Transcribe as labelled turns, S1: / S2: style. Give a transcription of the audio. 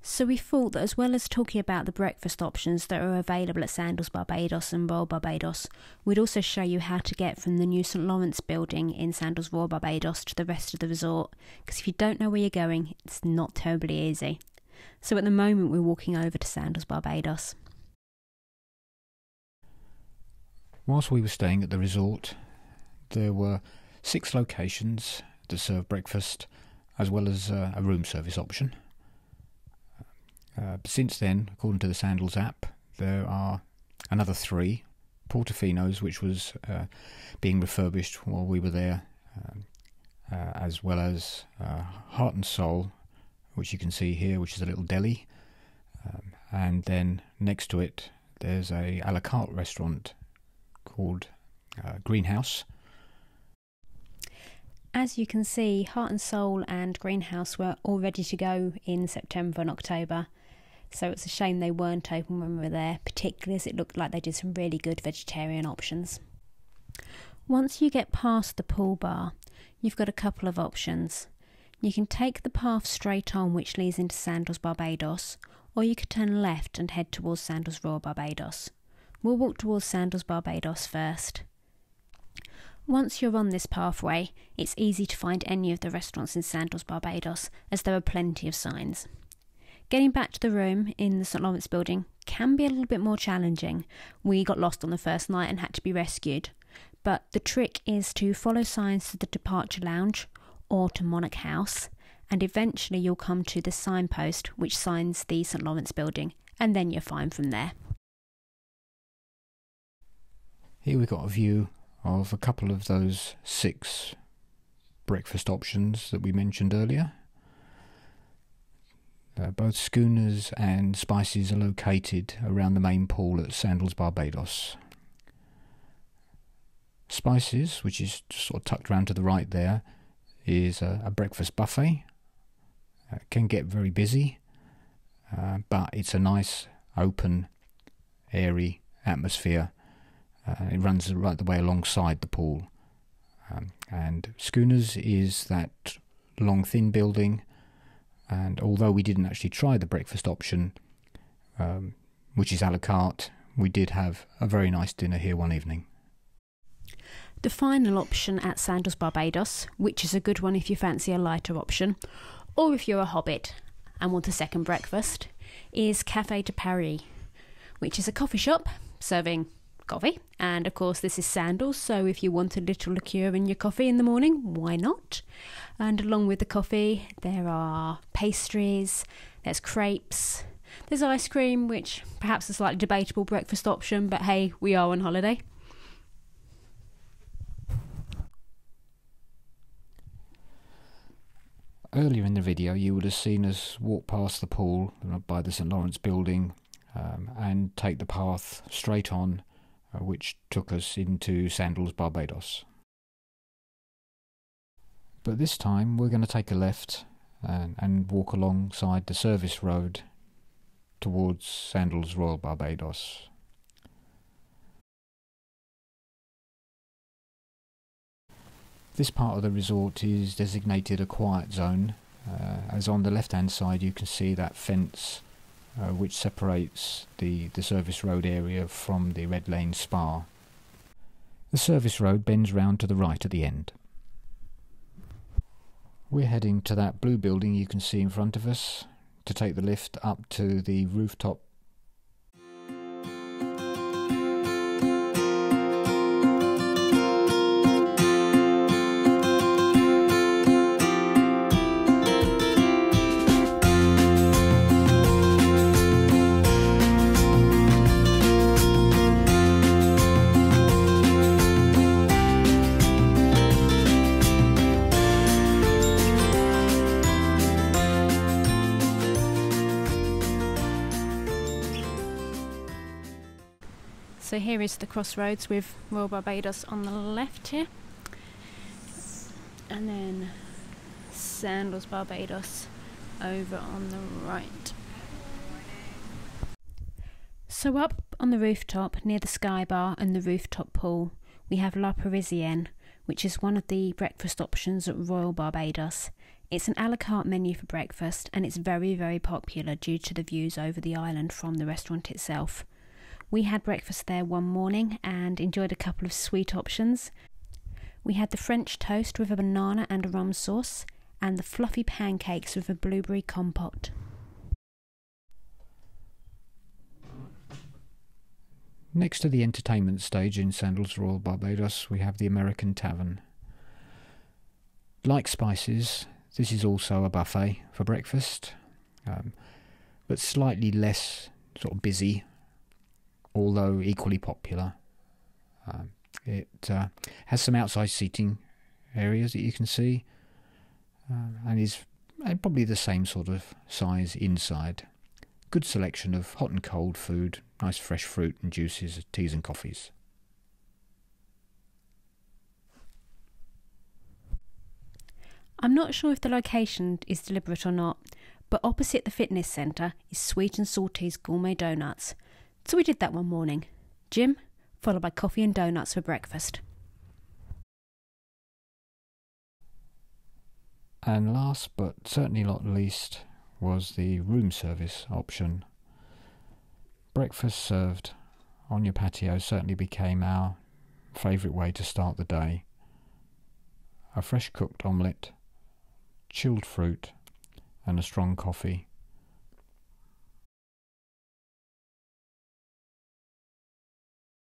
S1: So we thought that as well as talking about the breakfast options that are available at Sandals Barbados and Royal Barbados, we'd also show you how to get from the new St Lawrence building in Sandals Royal Barbados to the rest of the resort, because if you don't know where you're going, it's not terribly easy. So at the moment we're walking over to Sandals Barbados.
S2: Whilst we were staying at the resort, there were 6 locations that serve breakfast, as well as a room service option. Since then, according to the Sandals app, there are another 3 Portofinos, which was being refurbished while we were there, as well as Heart and Soul, which you can see here, which is a little deli, and then next to it there's a la carte restaurant called Greenhouse.
S1: As you can see, Heart and Soul and Greenhouse were all ready to go in September and October, so it's a shame they weren't open when we were there, particularly as it looked like they did some really good vegetarian options. Once you get past the pool bar, you've got a couple of options. You can take the path straight on which leads into Sandals Barbados, or you could turn left and head towards Sandals Royal Barbados. We'll walk towards Sandals Barbados first. Once you're on this pathway, it's easy to find any of the restaurants in Sandals Barbados, as there are plenty of signs. Getting back to the room in the St Lawrence building can be a little bit more challenging. We got lost on the first night and had to be rescued, but the trick is to follow signs to the departure lounge or to Monarch House, and eventually you'll come to the signpost which signs the St Lawrence building, and then you're fine from there.
S2: Here we've got a view of a couple of those 6 breakfast options that we mentioned earlier. Both Schooners and Spices are located around the main pool at Sandals Barbados. Spices, which is sort of tucked around to the right there, is a breakfast buffet. It can get very busy, but it's a nice, open, airy atmosphere. It runs right the way alongside the pool. And Schooners is that long, thin building. And although we didn't actually try the breakfast option, which is a la carte, we did have a very nice dinner here one evening.
S1: The final option at Sandals Barbados, which is a good one if you fancy a lighter option, or if you're a hobbit and want a second breakfast, is Café de Paris, which is a coffee shop serving coffee. And of course this is Sandals, so if you want a little liqueur in your coffee in the morning, why not? And along with the coffee there are pastries, there's crepes, there's ice cream, which perhaps a slightly debatable breakfast option, but hey, we are on holiday.
S2: Earlier in the video you would have seen us walk past the pool by the St Lawrence building and take the path straight on, which took us into Sandals Barbados. But this time we're going to take a left and walk alongside the service road towards Sandals Royal Barbados. This part of the resort is designated a quiet zone, as on the left hand side you can see that fence which separates the service road area from the Red Lane Spa. The service road bends round to the right at the end. We're heading to that blue building you can see in front of us to take the lift up to the rooftop.
S1: So here is the crossroads with Royal Barbados on the left here, and then Sandals Barbados over on the right. So up on the rooftop near the Sky Bar and the rooftop pool we have La Parisienne, which is one of the breakfast options at Royal Barbados. It's an a la carte menu for breakfast, and it's very, very popular due to the views over the island from the restaurant itself. We had breakfast there one morning and enjoyed a couple of sweet options. We had the French toast with a banana and a rum sauce, and the fluffy pancakes with a blueberry compote.
S2: Next to the entertainment stage in Sandals, Royal Barbados, we have the American Tavern. Like Spices, this is also a buffet for breakfast, but slightly less sort of busy, although equally popular. It has some outside seating areas that you can see, and is probably the same sort of size inside. Good selection of hot and cold food, nice fresh fruit and juices, teas and coffees.
S1: I'm not sure if the location is deliberate or not, but opposite the fitness centre is Sweet and Salty's Gourmet Donuts. So we did that one morning. Gym, followed by coffee and donuts for breakfast.
S2: And last but certainly not least was the room service option. Breakfast served on your patio certainly became our favourite way to start the day. A fresh cooked omelette, chilled fruit and a strong coffee